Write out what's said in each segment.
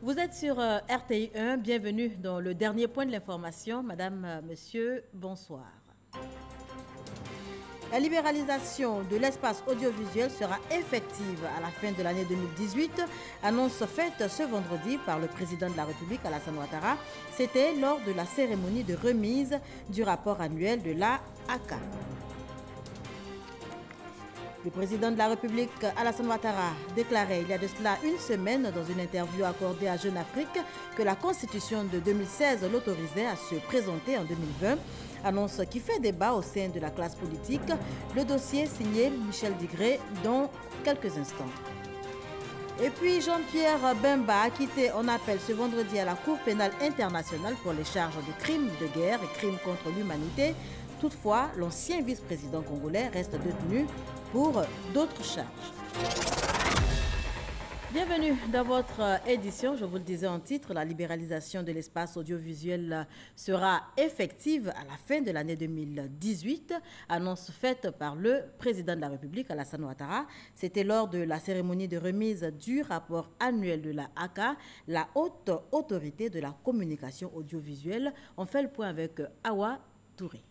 Vous êtes sur RTI 1, bienvenue dans le dernier point de l'information. Madame, monsieur, bonsoir. La libéralisation de l'espace audiovisuel sera effective à la fin de l'année 2018, annonce faite ce vendredi par le président de la République, Alassane Ouattara. C'était lors de la cérémonie de remise du rapport annuel de l'AACA. Le président de la République, Alassane Ouattara, déclarait il y a de cela une semaine dans une interview accordée à Jeune Afrique que la Constitution de 2016 l'autorisait à se présenter en 2020. Annonce qui fait débat au sein de la classe politique. Le dossier signé Michel Digré dans quelques instants. Et puis Jean-Pierre Bemba, acquitté en appel ce vendredi à la Cour pénale internationale pour les charges de crimes de guerre et crimes contre l'humanité. Toutefois, l'ancien vice-président congolais reste détenu pour d'autres charges. Bienvenue dans votre édition. Je vous le disais en titre, la libéralisation de l'espace audiovisuel sera effective à la fin de l'année 2018. Annonce faite par le président de la République, Alassane Ouattara. C'était lors de la cérémonie de remise du rapport annuel de la AACA, la haute autorité de la communication audiovisuelle. On fait le point avec Awa Touré.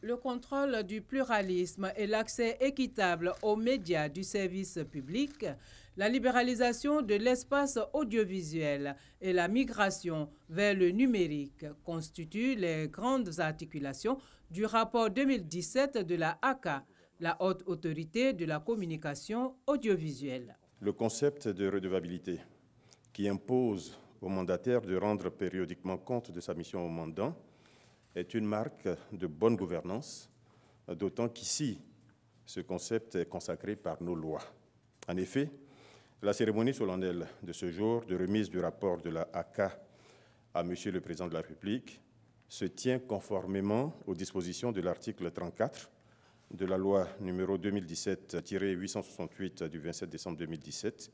Le contrôle du pluralisme et l'accès équitable aux médias du service public, la libéralisation de l'espace audiovisuel et la migration vers le numérique constituent les grandes articulations du rapport 2017 de la AACA, la haute autorité de la communication audiovisuelle. Le concept de redevabilité qui impose au mandataire de rendre périodiquement compte de sa mission au mandant est une marque de bonne gouvernance, d'autant qu'ici, ce concept est consacré par nos lois. En effet, la cérémonie solennelle de ce jour de remise du rapport de la AACA à Monsieur le Président de la République se tient conformément aux dispositions de l'article 34 de la loi numéro 2017-868 du 27 décembre 2017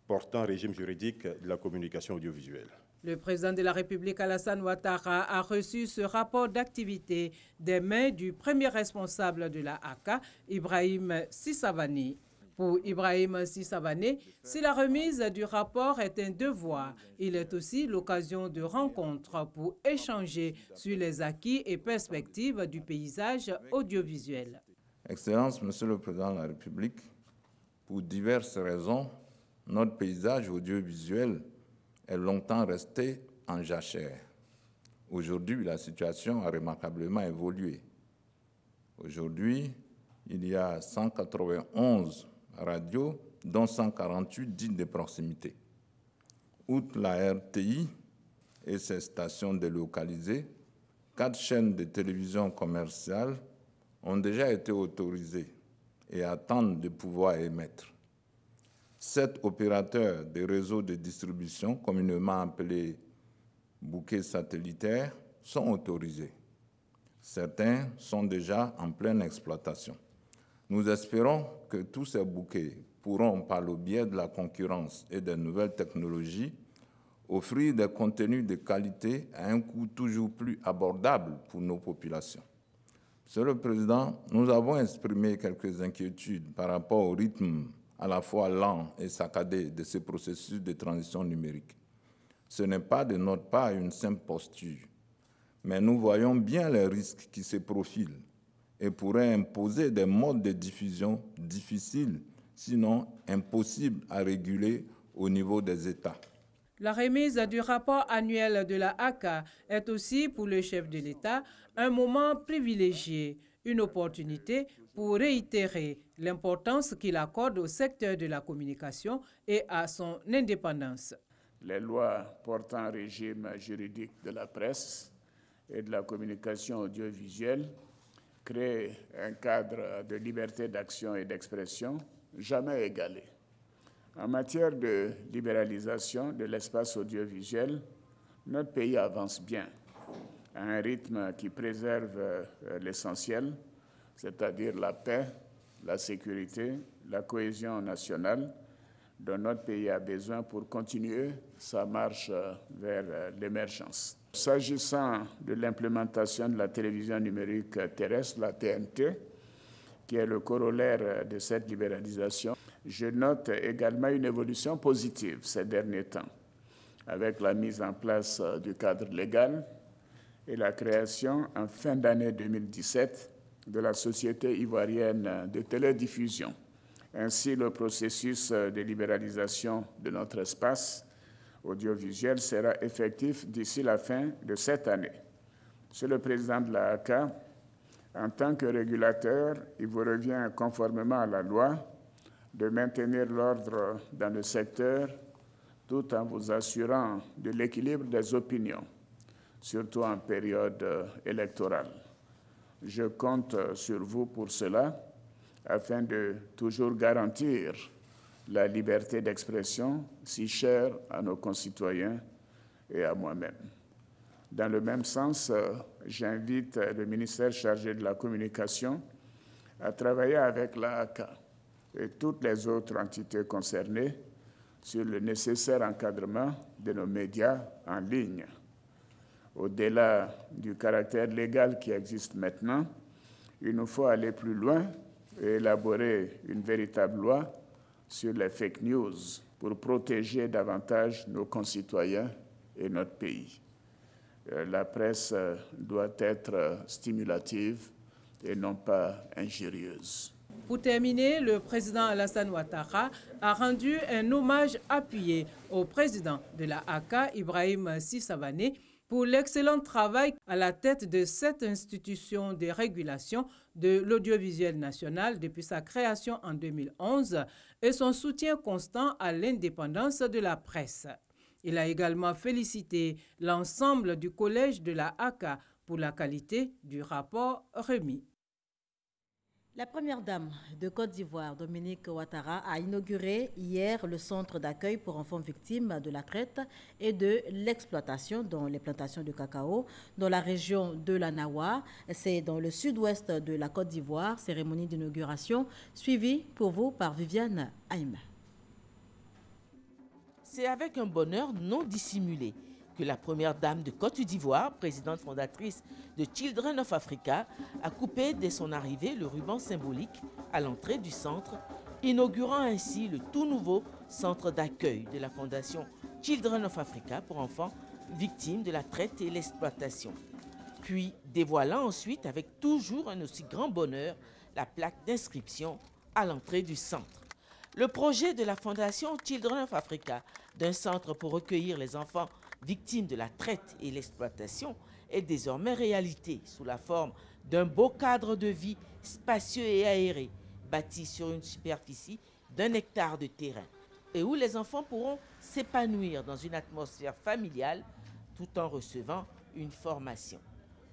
portant régime juridique de la communication audiovisuelle. Le président de la République, Alassane Ouattara, a reçu ce rapport d'activité des mains du premier responsable de la AACA, Ibrahim Sissavani. Pour Ibrahim Sissavani, si la remise du rapport est un devoir, il est aussi l'occasion de rencontres pour échanger sur les acquis et perspectives du paysage audiovisuel. Excellence, Monsieur le Président de la République, pour diverses raisons, notre paysage audiovisuel est longtemps resté en jachère. Aujourd'hui, la situation a remarquablement évolué. Aujourd'hui, il y a 191 radios, dont 148 dites de proximité. Outre la RTI et ses stations délocalisées, 4 chaînes de télévision commerciales ont déjà été autorisées et attendent de pouvoir émettre. 7 opérateurs des réseaux de distribution, communément appelés bouquets satellitaires, sont autorisés. Certains sont déjà en pleine exploitation. Nous espérons que tous ces bouquets pourront, par le biais de la concurrence et des nouvelles technologies, offrir des contenus de qualité à un coût toujours plus abordable pour nos populations. Monsieur le Président, nous avons exprimé quelques inquiétudes par rapport au rythme à la fois lent et saccadé de ce processus de transition numérique. Ce n'est pas de notre part une simple posture, mais nous voyons bien les risques qui se profilent et pourraient imposer des modes de diffusion difficiles, sinon impossibles à réguler au niveau des États. La remise du rapport annuel de la AACA est aussi pour le chef de l'État un moment privilégié, une opportunité pour réitérer l'importance qu'il accorde au secteur de la communication et à son indépendance. Les lois portant régime juridique de la presse et de la communication audiovisuelle créent un cadre de liberté d'action et d'expression jamais égalé. En matière de libéralisation de l'espace audiovisuel, notre pays avance bien, à un rythme qui préserve l'essentiel, c'est-à-dire la paix, la sécurité, la cohésion nationale dont notre pays a besoin pour continuer sa marche vers l'émergence. S'agissant de l'implémentation de la télévision numérique terrestre, la TNT, qui est le corollaire de cette libéralisation. Je note également une évolution positive ces derniers temps, avec la mise en place du cadre légal et la création en fin d'année 2017 de la Société ivoirienne de télédiffusion. Ainsi, le processus de libéralisation de notre espace audiovisuel sera effectif d'ici la fin de cette année. Monsieur le Président de la ACA, en tant que régulateur, il vous revient conformément à la loi de maintenir l'ordre dans le secteur tout en vous assurant de l'équilibre des opinions, surtout en période électorale. Je compte sur vous pour cela, afin de toujours garantir la liberté d'expression si chère à nos concitoyens et à moi-même. Dans le même sens, j'invite le ministère chargé de la communication à travailler avec l'AACA et toutes les autres entités concernées sur le nécessaire encadrement de nos médias en ligne. Au-delà du caractère légal qui existe maintenant, il nous faut aller plus loin et élaborer une véritable loi sur les fake news pour protéger davantage nos concitoyens et notre pays. La presse doit être stimulative et non pas injurieuse. Pour terminer, le président Alassane Ouattara a rendu un hommage appuyé au président de la ACA, Ibrahim Sissavané, pour l'excellent travail à la tête de cette institution de régulation de l'audiovisuel national depuis sa création en 2011 et son soutien constant à l'indépendance de la presse. Il a également félicité l'ensemble du collège de la ACA pour la qualité du rapport remis. La première dame de Côte d'Ivoire, Dominique Ouattara, a inauguré hier le centre d'accueil pour enfants victimes de la traite et de l'exploitation dans les plantations de cacao dans la région de la Nawa. C'est dans le sud-ouest de la Côte d'Ivoire. Cérémonie d'inauguration suivie pour vous par Viviane Haïm. C'est avec un bonheur non dissimulé que la première dame de Côte d'Ivoire, présidente fondatrice de Children of Africa, a coupé dès son arrivée le ruban symbolique à l'entrée du centre, inaugurant ainsi le tout nouveau centre d'accueil de la fondation Children of Africa pour enfants victimes de la traite et l'exploitation. Puis dévoilant ensuite avec toujours un aussi grand bonheur la plaque d'inscription à l'entrée du centre. Le projet de la fondation Children of Africa d'un centre pour recueillir les enfants victimes de la traite et l'exploitation est désormais réalité sous la forme d'un beau cadre de vie spacieux et aéré, bâti sur une superficie d'1 hectare de terrain et où les enfants pourront s'épanouir dans une atmosphère familiale tout en recevant une formation.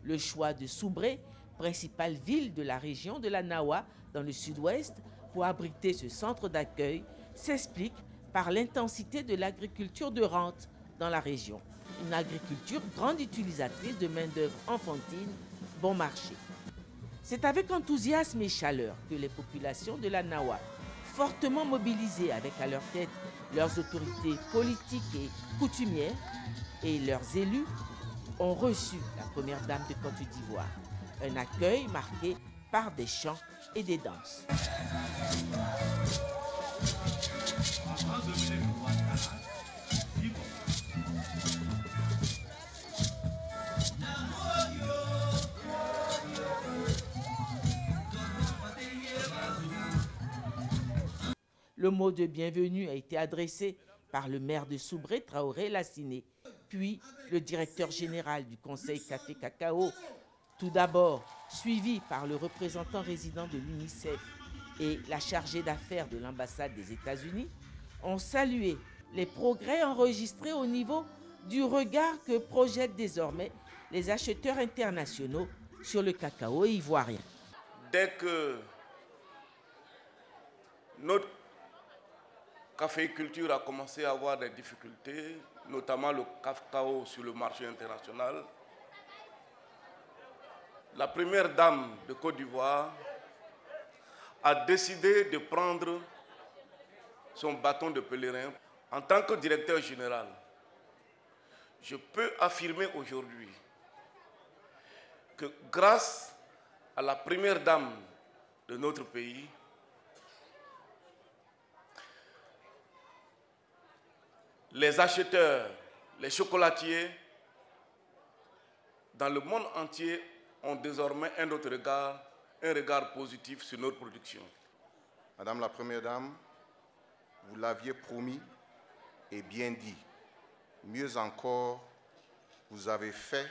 Le choix de Soubré, principale ville de la région de la Nawa dans le sud-ouest, pour abriter ce centre d'accueil s'explique par l'intensité de l'agriculture de rente dans la région. Une agriculture grande utilisatrice de main-d'œuvre enfantine, bon marché. C'est avec enthousiasme et chaleur que les populations de la Nawa, fortement mobilisées avec à leur tête leurs autorités politiques et coutumières et leurs élus, ont reçu la première dame de Côte d'Ivoire. Un accueil marqué par des chants et des danses. Le mot de bienvenue a été adressé par le maire de Soubré, Traoré Lassiné, puis le directeur général du Conseil Café Cacao, tout d'abord suivi par le représentant résident de l'UNICEF et la chargée d'affaires de l'ambassade des États-Unis, ont salué les progrès enregistrés au niveau du regard que projettent désormais les acheteurs internationaux sur le cacao ivoirien. Dès que notre caféiculture a commencé à avoir des difficultés, notamment le cacao sur le marché international, la première dame de Côte d'Ivoire a décidé de prendre son bâton de pèlerin. En tant que directeur général, je peux affirmer aujourd'hui que grâce à la première dame de notre pays, les acheteurs, les chocolatiers dans le monde entier ont désormais un autre regard, un regard positif sur notre production. Madame la Première Dame, vous l'aviez promis et bien dit. Mieux encore, vous avez fait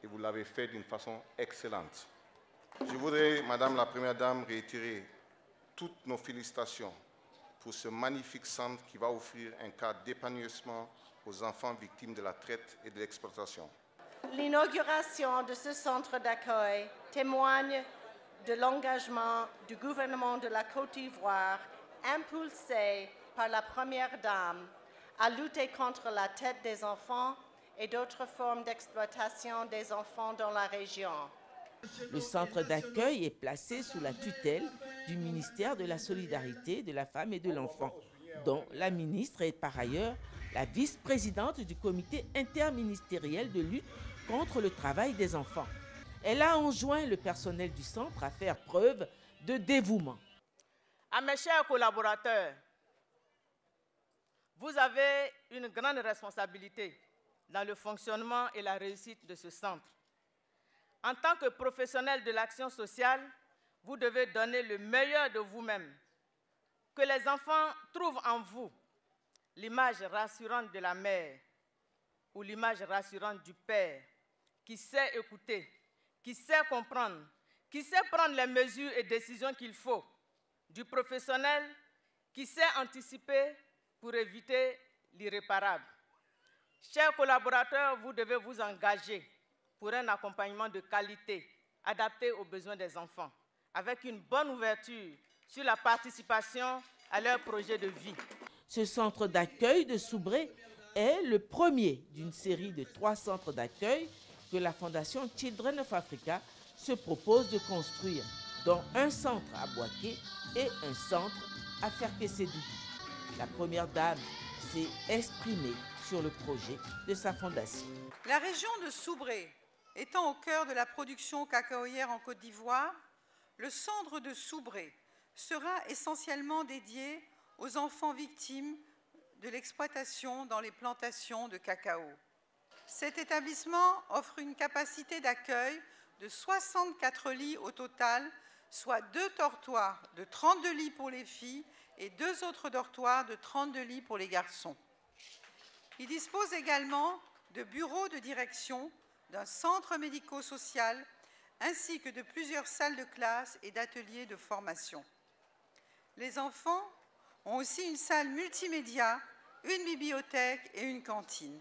et vous l'avez fait d'une façon excellente. Je voudrais, Madame la Première Dame, réitérer toutes nos félicitations pour ce magnifique centre qui va offrir un cadre d'épanouissement aux enfants victimes de la traite et de l'exploitation. L'inauguration de ce centre d'accueil témoigne de l'engagement du gouvernement de la Côte d'Ivoire, impulsé par la Première Dame, à lutter contre la traite des enfants et d'autres formes d'exploitation des enfants dans la région. Le centre d'accueil est placé sous la tutelle du ministère de la Solidarité, de la Femme et de l'Enfant, dont la ministre est par ailleurs la vice-présidente du comité interministériel de lutte contre le travail des enfants. Elle a enjoint le personnel du centre à faire preuve de dévouement. À mes chers collaborateurs, vous avez une grande responsabilité dans le fonctionnement et la réussite de ce centre. En tant que professionnel de l'action sociale, vous devez donner le meilleur de vous-même. Que les enfants trouvent en vous l'image rassurante de la mère ou l'image rassurante du père qui sait écouter, qui sait comprendre, qui sait prendre les mesures et décisions qu'il faut, du professionnel qui sait anticiper pour éviter l'irréparable. Chers collaborateurs, vous devez vous engager pour un accompagnement de qualité, adapté aux besoins des enfants, avec une bonne ouverture sur la participation à leur projet de vie. Ce centre d'accueil de Soubré est le premier d'une série de 3 centres d'accueil que la Fondation Children of Africa se propose de construire, dont un centre à Boaké et un centre à Ferkessédougou. La Première Dame s'est exprimée sur le projet de sa fondation. La région de Soubré étant au cœur de la production cacaoyère en Côte d'Ivoire, le centre de Soubré sera essentiellement dédié aux enfants victimes de l'exploitation dans les plantations de cacao. Cet établissement offre une capacité d'accueil de 64 lits au total, soit 2 dortoirs de 32 lits pour les filles et 2 autres dortoirs de 32 lits pour les garçons. Il dispose également de bureaux de direction, d'un centre médico-social, ainsi que de plusieurs salles de classe et d'ateliers de formation. Les enfants ont aussi une salle multimédia, une bibliothèque et une cantine.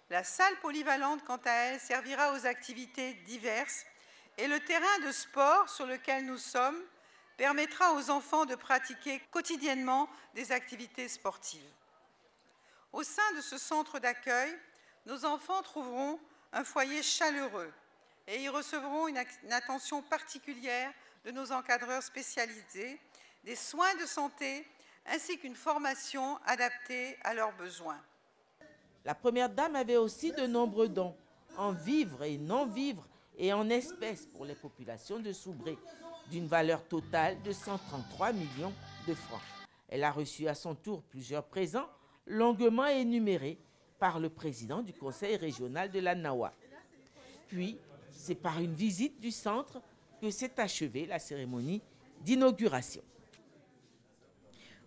La salle polyvalente, quant à elle, servira aux activités diverses et le terrain de sport sur lequel nous sommes permettra aux enfants de pratiquer quotidiennement des activités sportives. Au sein de ce centre d'accueil, nos enfants trouveront un foyer chaleureux et y recevront une attention particulière de nos encadreurs spécialisés, des soins de santé ainsi qu'une formation adaptée à leurs besoins. La Première Dame avait aussi de nombreux dons, en vivres et non-vivres et en espèces pour les populations de Soubré, d'une valeur totale de 133 millions de francs. Elle a reçu à son tour plusieurs présents, longuement énumérés par le président du conseil régional de la Nawa. Puis, c'est par une visite du centre que s'est achevée la cérémonie d'inauguration.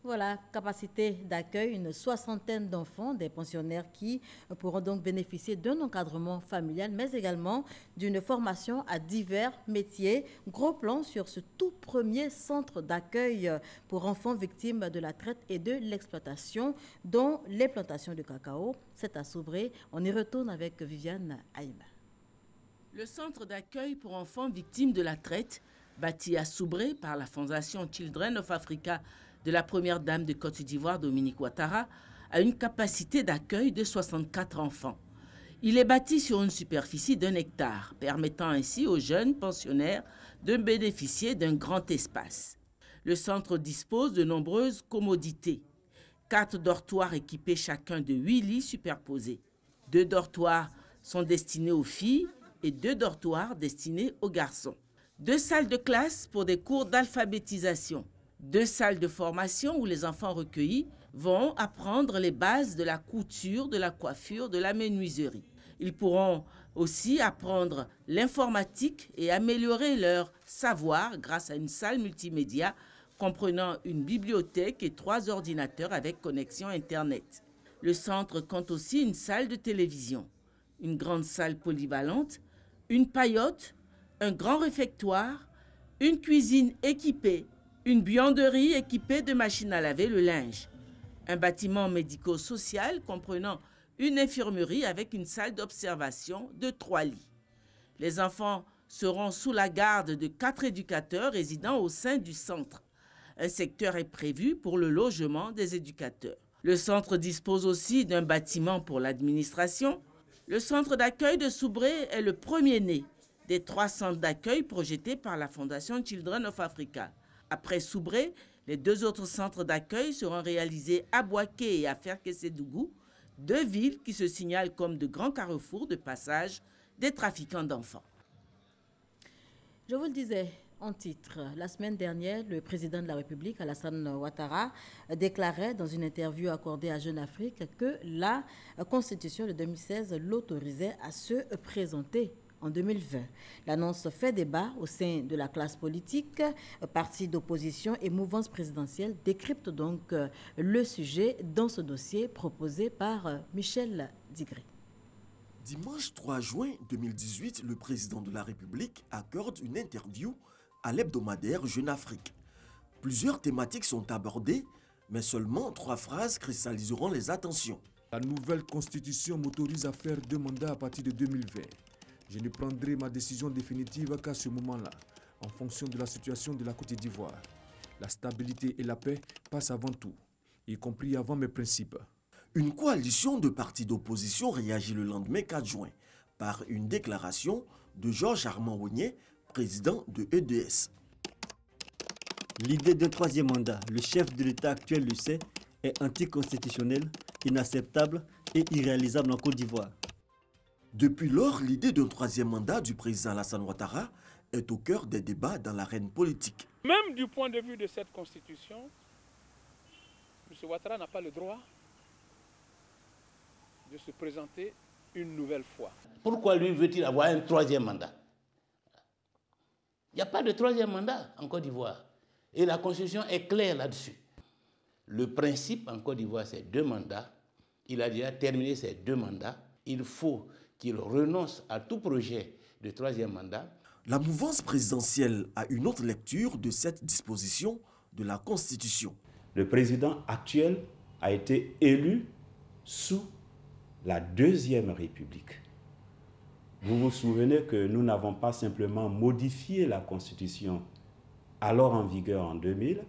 Voilà, capacité d'accueil, une 60aine d'enfants, des pensionnaires qui pourront donc bénéficier d'un encadrement familial, mais également d'une formation à divers métiers. Gros plan sur ce tout premier centre d'accueil pour enfants victimes de la traite et de l'exploitation, dont les plantations de cacao. C'est à Soubré. On y retourne avec Viviane Aïma. Le centre d'accueil pour enfants victimes de la traite, bâti à Soubré par la Fondation Children of Africa de la Première Dame de Côte d'Ivoire, Dominique Ouattara, a une capacité d'accueil de 64 enfants. Il est bâti sur une superficie d'1 hectare, permettant ainsi aux jeunes pensionnaires de bénéficier d'un grand espace. Le centre dispose de nombreuses commodités. 4 dortoirs équipés chacun de 8 lits superposés. 2 dortoirs sont destinés aux filles et 2 dortoirs destinés aux garçons. 2 salles de classe pour des cours d'alphabétisation, 2 salles de formation où les enfants recueillis vont apprendre les bases de la couture, de la coiffure, de la menuiserie. Ils pourront aussi apprendre l'informatique et améliorer leur savoir grâce à une salle multimédia comprenant une bibliothèque et 3 ordinateurs avec connexion Internet. Le centre compte aussi une salle de télévision, une grande salle polyvalente, une paillote, un grand réfectoire, une cuisine équipée, une buanderie équipée de machines à laver le linge, un bâtiment médico-social comprenant une infirmerie avec une salle d'observation de 3 lits. Les enfants seront sous la garde de 4 éducateurs résidant au sein du centre. Un secteur est prévu pour le logement des éducateurs. Le centre dispose aussi d'un bâtiment pour l'administration. Le centre d'accueil de Soubré est le premier-né des 3 centres d'accueil projetés par la Fondation Children of Africa. Après Soubré, les 2 autres centres d'accueil seront réalisés à Boaké et à Ferkessédougou, 2 villes qui se signalent comme de grands carrefours de passage des trafiquants d'enfants. Je vous le disais en titre, la semaine dernière, le président de la République, Alassane Ouattara, déclarait dans une interview accordée à Jeune Afrique que la Constitution de 2016 l'autorisait à se présenter en 2020. L'annonce fait débat au sein de la classe politique. Partis d'opposition et mouvance présidentielle décryptent donc le sujet dans ce dossier proposé par Michel Digré. Dimanche 3 juin 2018, le président de la République accorde une interview à l'hebdomadaire Jeune Afrique. Plusieurs thématiques sont abordées, mais seulement 3 phrases cristalliseront les attentions. La nouvelle constitution m'autorise à faire 2 mandats à partir de 2020. Je ne prendrai ma décision définitive qu'à ce moment-là, en fonction de la situation de la Côte d'Ivoire. La stabilité et la paix passent avant tout, y compris avant mes principes. Une coalition de partis d'opposition réagit le lendemain 4 juin par une déclaration de Georges Armand Ognet, président de EDS. L'idée d'un 3e mandat, le chef de l'État actuel le sait, est anticonstitutionnelle, inacceptable et irréalisable en Côte d'Ivoire. Depuis lors, l'idée d'un 3e mandat du président Alassane Ouattara est au cœur des débats dans l'arène politique. Même du point de vue de cette constitution, M. Ouattara n'a pas le droit de se présenter une nouvelle fois. Pourquoi lui veut-il avoir un 3e mandat? Il n'y a pas de 3e mandat en Côte d'Ivoire. Et la Constitution est claire là-dessus. Le principe en Côte d'Ivoire, c'est 2 mandats. Il a déjà terminé ses 2 mandats. Il faut qu'il renonce à tout projet de 3e mandat. La mouvance présidentielle a une autre lecture de cette disposition de la Constitution. Le président actuel a été élu sous la 2e République. Vous vous souvenez que nous n'avons pas simplement modifié la Constitution alors en vigueur en 2000,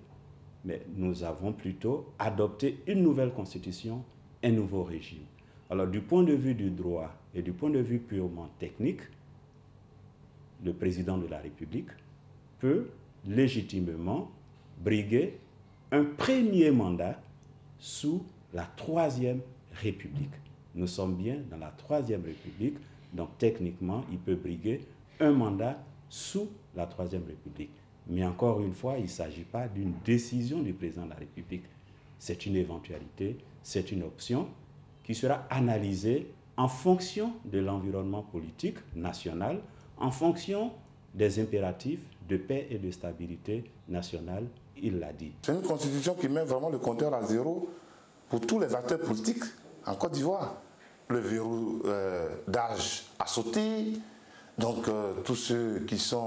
mais nous avons plutôt adopté une nouvelle Constitution, un nouveau régime. Alors du point de vue du droit et du point de vue purement technique, le président de la République peut légitimement briguer un 1er mandat sous la 3e République. Nous sommes bien dans la 3e République, donc techniquement, il peut briguer un mandat sous la 3e République. Mais encore une fois, il ne s'agit pas d'une décision du président de la République. C'est une éventualité, c'est une option qui sera analysée en fonction de l'environnement politique national, en fonction des impératifs de paix et de stabilité nationale, il l'a dit. C'est une constitution qui met vraiment le compteur à zéro pour tous les acteurs politiques en Côte d'Ivoire. Le verrou d'âge a sauté, donc tous ceux qui se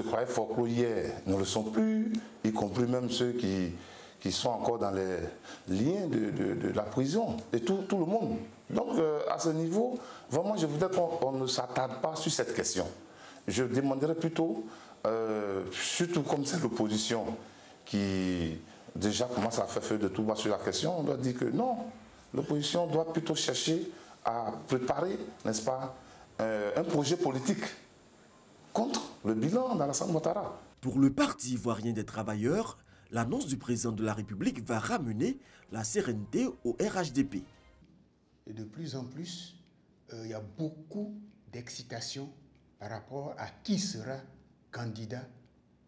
croyaient folkloriers ne le sont plus, y compris même ceux qui sont encore dans les liens de la prison, et tout le monde. Donc à ce niveau, vraiment je voudrais qu'on ne s'attarde pas sur cette question. Je demanderais plutôt, surtout comme c'est l'opposition qui déjà commence à faire feu de tout bas sur la question, on doit dire que non, l'opposition doit plutôt chercher à préparer, n'est-ce pas, un projet politique contre le bilan d'Alassane Ouattara. Pour le Parti ivoirien des travailleurs, l'annonce du président de la République va ramener la sérénité au RHDP. Et de plus en plus, il y a beaucoup d'excitation par rapport à qui sera candidat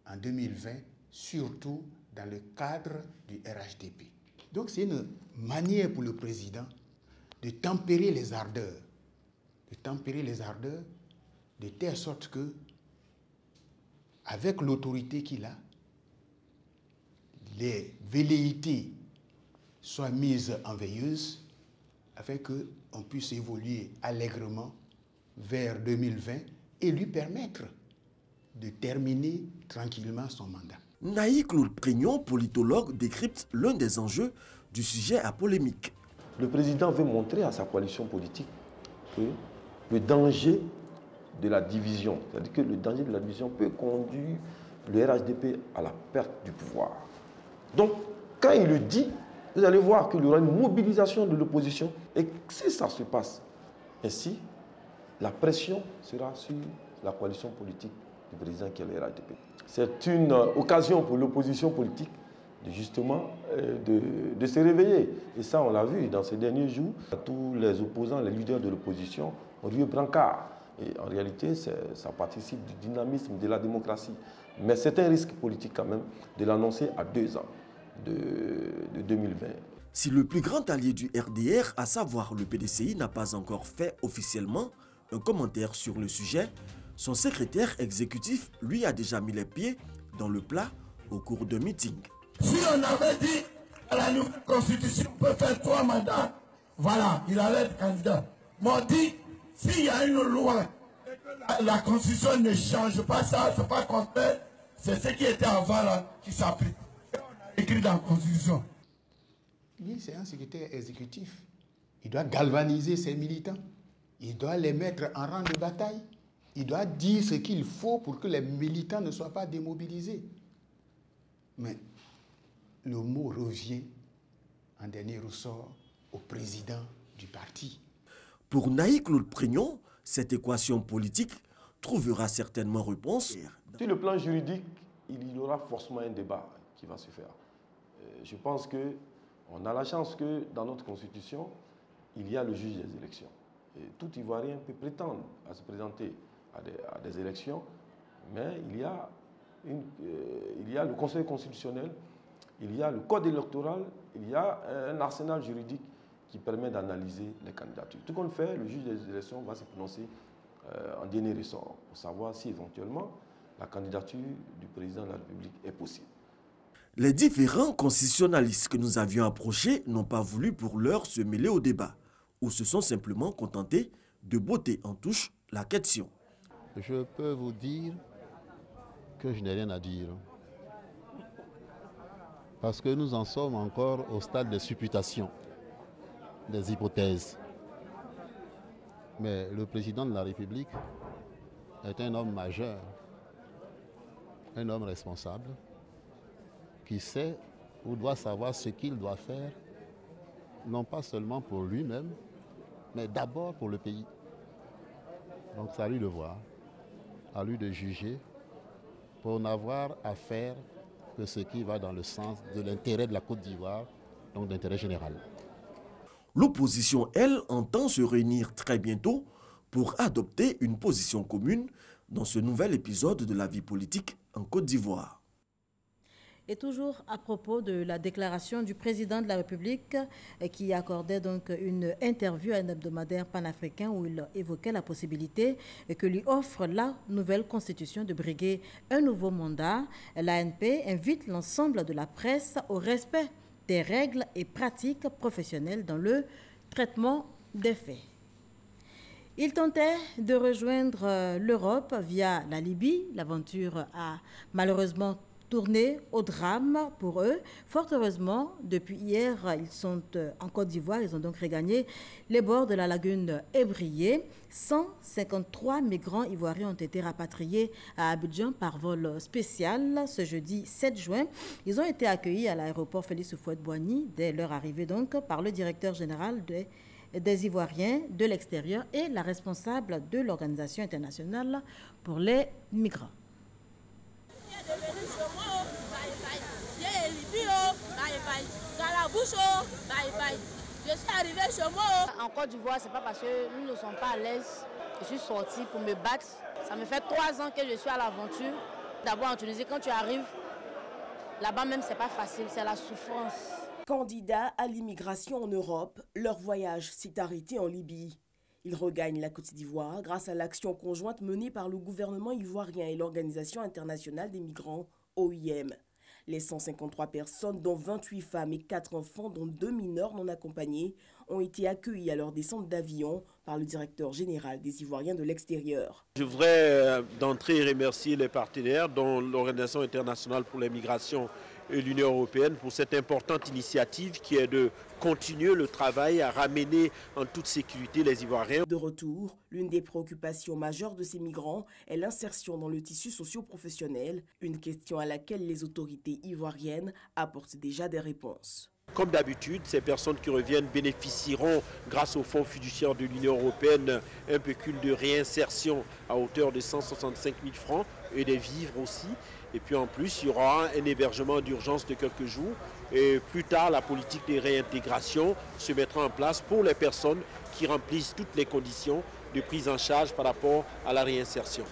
en 2020, surtout dans le cadre du RHDP. Donc c'est une manière pour le président de tempérer les ardeurs, de telle sorte que, avec l'autorité qu'il a, les velléités soient mises en veilleuse afin qu'on puisse évoluer allègrement vers 2020 et lui permettre de terminer tranquillement son mandat. Naï Claude Prignon, politologue, décrypte l'un des enjeux du sujet à polémique. Le président veut montrer à sa coalition politique que le danger de la division, c'est-à-dire que le danger de la division peut conduire le RHDP à la perte du pouvoir. Donc, quand il le dit, vous allez voir qu'il y aura une mobilisation de l'opposition. Et si ça se passe ainsi, la pression sera sur la coalition politique du président qui est le RHDP. C'est une occasion pour l'opposition politique de justement de se réveiller. Et ça, on l'a vu dans ces derniers jours. Tous les opposants, les leaders de l'opposition ont eu brancard. Et en réalité, ça participe du dynamisme de la démocratie. Mais c'est un risque politique quand même de l'annoncer à 2 ans de 2020. Si le plus grand allié du RDR, à savoir le PDCI, n'a pas encore fait officiellement un commentaire sur le sujet, son secrétaire exécutif lui a déjà mis les pieds dans le plat au cours d'un meeting. Si on avait dit à la nouvelle constitution peut faire 3 mandats, voilà, il allait être candidat. Mais on dit, s'il y a une loi et que la constitution ne change pas ça, c'est pas contraire, c'est ce qui était avant là qui s'applique. On a écrit dans la constitution. Lui, c'est un secrétaire exécutif. Il doit galvaniser ses militants. Il doit les mettre en rang de bataille. Il doit dire ce qu'il faut pour que les militants ne soient pas démobilisés. Mais le mot revient en dernier ressort au président du parti. Pour Naï Claude Prignon, cette équation politique trouvera certainement réponse. Sur le plan juridique, il y aura forcément un débat qui va se faire. Je pense qu'on a la chance que dans notre constitution, il y a le juge des élections. Et tout Ivoirien peut prétendre à se présenter à des élections, mais il y a le Conseil constitutionnel, il y a le code électoral, il y a un arsenal juridique qui permet d'analyser les candidatures. Tout compte fait, le juge des élections va se prononcer en dernier ressort pour savoir si éventuellement la candidature du président de la République est possible. Les différents constitutionnalistes que nous avions approchés n'ont pas voulu pour l'heure se mêler au débat, ou se sont simplement contentés de botter en touche la question. Je peux vous dire que je n'ai rien à dire. Parce que nous en sommes encore au stade de supputation, des hypothèses. Mais le président de la République est un homme majeur, un homme responsable, qui sait ou doit savoir ce qu'il doit faire, non pas seulement pour lui-même, mais d'abord pour le pays. Donc c'est à lui de voir, à lui de juger, pour n'avoir à faire que ce qui va dans le sens de l'intérêt de la Côte d'Ivoire, donc d'intérêt général. L'opposition, elle, entend se réunir très bientôt pour adopter une position commune dans ce nouvel épisode de la vie politique en Côte d'Ivoire. Et toujours à propos de la déclaration du président de la République qui accordait donc une interview à un hebdomadaire panafricain où il évoquait la possibilité que lui offre la nouvelle constitution de briguer un nouveau mandat, l'ANP invite l'ensemble de la presse au respect des règles et pratiques professionnelles dans le traitement des faits. Il tentait de rejoindre l'Europe via la Libye. L'aventure a malheureusement tourné au drame pour eux. Fort heureusement, depuis hier, ils sont en Côte d'Ivoire. Ils ont donc regagné les bords de la lagune Ébrié. 153 migrants ivoiriens ont été rapatriés à Abidjan par vol spécial ce jeudi 7 juin. Ils ont été accueillis à l'aéroport Félix Houphouët-Boigny dès leur arrivée donc par le directeur général des Ivoiriens de l'extérieur et la responsable de l'Organisation internationale pour les migrants. Je suis arrivée chez moi. En Côte d'Ivoire, c'est pas parce que nous ne sommes pas à l'aise. Je suis sortie pour me battre. Ça me fait 3 ans que je suis à l'aventure. D'abord en Tunisie, quand tu arrives, là-bas même, c'est pas facile, c'est la souffrance. Candidats à l'immigration en Europe, leur voyage s'est arrêté en Libye. Ils regagnent la Côte d'Ivoire grâce à l'action conjointe menée par le gouvernement ivoirien et l'Organisation internationale des migrants, OIM. Les 153 personnes, dont 28 femmes et 4 enfants, dont 2 mineurs non accompagnés, ont été accueillis à leur descente d'avion par le directeur général des Ivoiriens de l'extérieur. Je voudrais d'entrée remercier les partenaires, dont l'Organisation internationale pour les migrations et l'Union européenne, pour cette importante initiative qui est de continuer le travail à ramener en toute sécurité les Ivoiriens. De retour, l'une des préoccupations majeures de ces migrants est l'insertion dans le tissu socio-professionnel, une question à laquelle les autorités ivoiriennes apportent déjà des réponses. Comme d'habitude, ces personnes qui reviennent bénéficieront, grâce au Fonds fiduciaire de l'Union européenne, un pécule de réinsertion à hauteur de 165 000 francs et des vivres aussi. Et puis en plus, il y aura un hébergement d'urgence de quelques jours. Et plus tard, la politique de réintégration se mettra en place pour les personnes qui remplissent toutes les conditions de prise en charge par rapport à la réinsertion.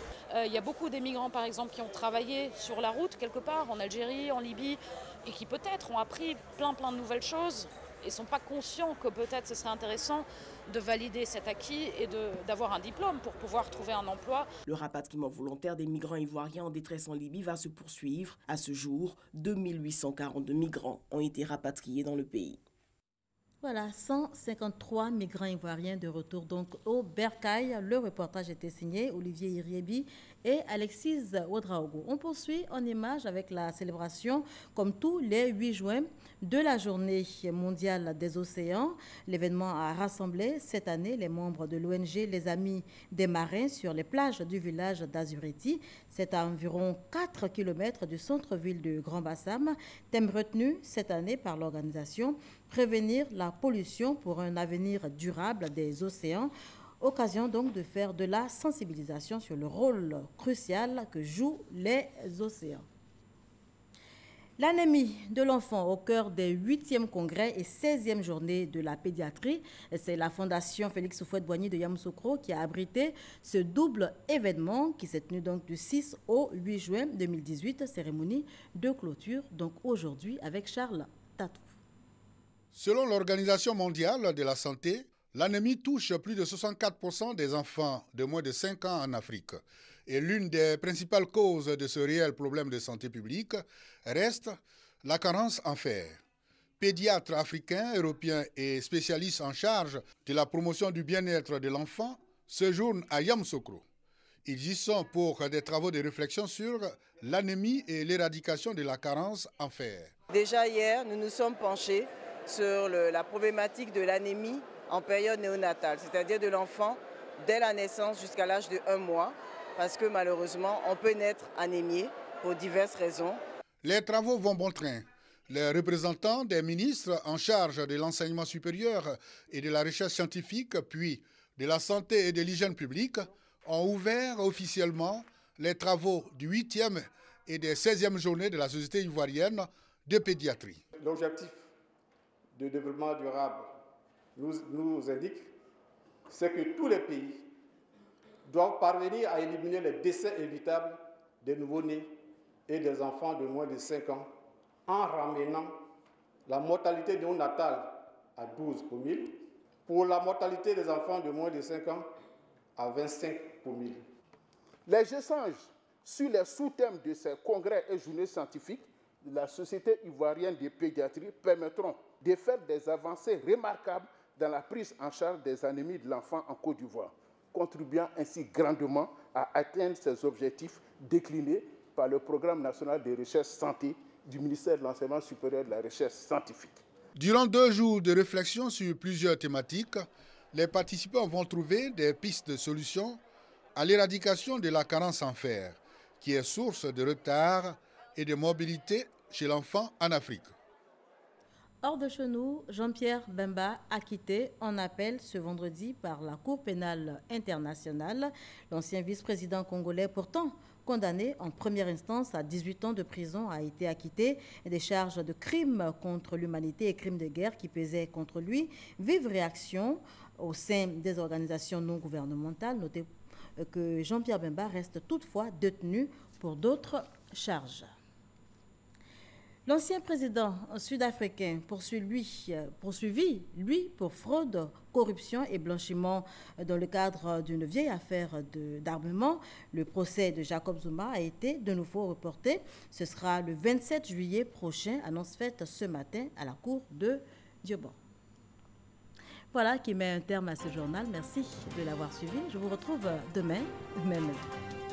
Il y a beaucoup d'émigrants, par exemple, qui ont travaillé sur la route, quelque part, en Algérie, en Libye, et qui peut-être ont appris plein de nouvelles choses et ne sont pas conscients que peut-être ce serait intéressant de valider cet acquis et d'avoir un diplôme pour pouvoir trouver un emploi. Le rapatriement volontaire des migrants ivoiriens en détresse en Libye va se poursuivre. À ce jour, 2842 migrants ont été rapatriés dans le pays. Voilà, 153 migrants ivoiriens de retour donc au Bercail. Le reportage était signé Olivier Iriebi et Alexis Ouedraogo. On poursuit en images avec la célébration, comme tous les 8 juin, de la journée mondiale des océans. L'événement a rassemblé cette année les membres de l'ONG Les Amis des Marins sur les plages du village d'Azureti. C'est à environ 4 km du centre-ville de Grand Bassam. Thème retenu cette année par l'organisation: prévenir la pollution pour un avenir durable des océans. Occasion donc de faire de la sensibilisation sur le rôle crucial que jouent les océans. L'anémie de l'enfant au cœur des 8e congrès et 16e journée de la pédiatrie. C'est la Fondation Félix Houphouët-Boigny de Yamoussoukro qui a abrité ce double événement qui s'est tenu donc du 6 au 8 juin 2018. Cérémonie de clôture donc aujourd'hui avec Charles Tatou. Selon l'Organisation mondiale de la santé, l'anémie touche plus de 64% des enfants de moins de 5 ans en Afrique. Et l'une des principales causes de ce réel problème de santé publique reste la carence en fer. Pédiatres africains, européens et spécialistes en charge de la promotion du bien-être de l'enfant séjournent à Yamoussoukro. Ils y sont pour des travaux de réflexion sur l'anémie et l'éradication de la carence en fer. Déjà hier, nous nous sommes penchés sur la problématique de l'anémie en période néonatale, c'est-à-dire de l'enfant dès la naissance jusqu'à l'âge de 1 mois, parce que malheureusement, on peut naître anémié pour diverses raisons. Les travaux vont bon train. Les représentants des ministres en charge de l'enseignement supérieur et de la recherche scientifique, puis de la santé et de l'hygiène publique, ont ouvert officiellement les travaux du 8e et des 16e journées de la Société ivoirienne de pédiatrie. L'objectif de développement durable nous indique, c'est que tous les pays doivent parvenir à éliminer les décès évitables des nouveau-nés et des enfants de moins de 5 ans en ramenant la mortalité néonatale à 12 pour 1000, pour la mortalité des enfants de moins de 5 ans à 25 pour 1000. Les échanges sur les sous-thèmes de ces congrès et journées scientifiques de la Société ivoirienne de pédiatrie permettront de faire des avancées remarquables dans la prise en charge des anémies de l'enfant en Côte d'Ivoire, contribuant ainsi grandement à atteindre ces objectifs déclinés par le Programme national de recherche santé du ministère de l'Enseignement supérieur et de la recherche scientifique. Durant 2 jours de réflexion sur plusieurs thématiques, les participants vont trouver des pistes de solutions à l'éradication de la carence en fer, qui est source de retard et de mobilité chez l'enfant en Afrique. Hors de chez nous, Jean-Pierre Bemba acquitté en appel ce vendredi par la Cour pénale internationale. L'ancien vice-président congolais, pourtant condamné en première instance à 18 ans de prison, a été acquitté des charges de crimes contre l'humanité et crimes de guerre qui pesaient contre lui. Vive réaction au sein des organisations non gouvernementales. Notez que Jean-Pierre Bemba reste toutefois détenu pour d'autres charges. L'ancien président sud-africain poursuivi, lui, pour fraude, corruption et blanchiment dans le cadre d'une vieille affaire d'armement. Le procès de Jacob Zuma a été de nouveau reporté. Ce sera le 27 juillet prochain, annonce faite ce matin à la cour de Dioban. Voilà qui met un terme à ce journal. Merci de l'avoir suivi. Je vous retrouve demain, même heure.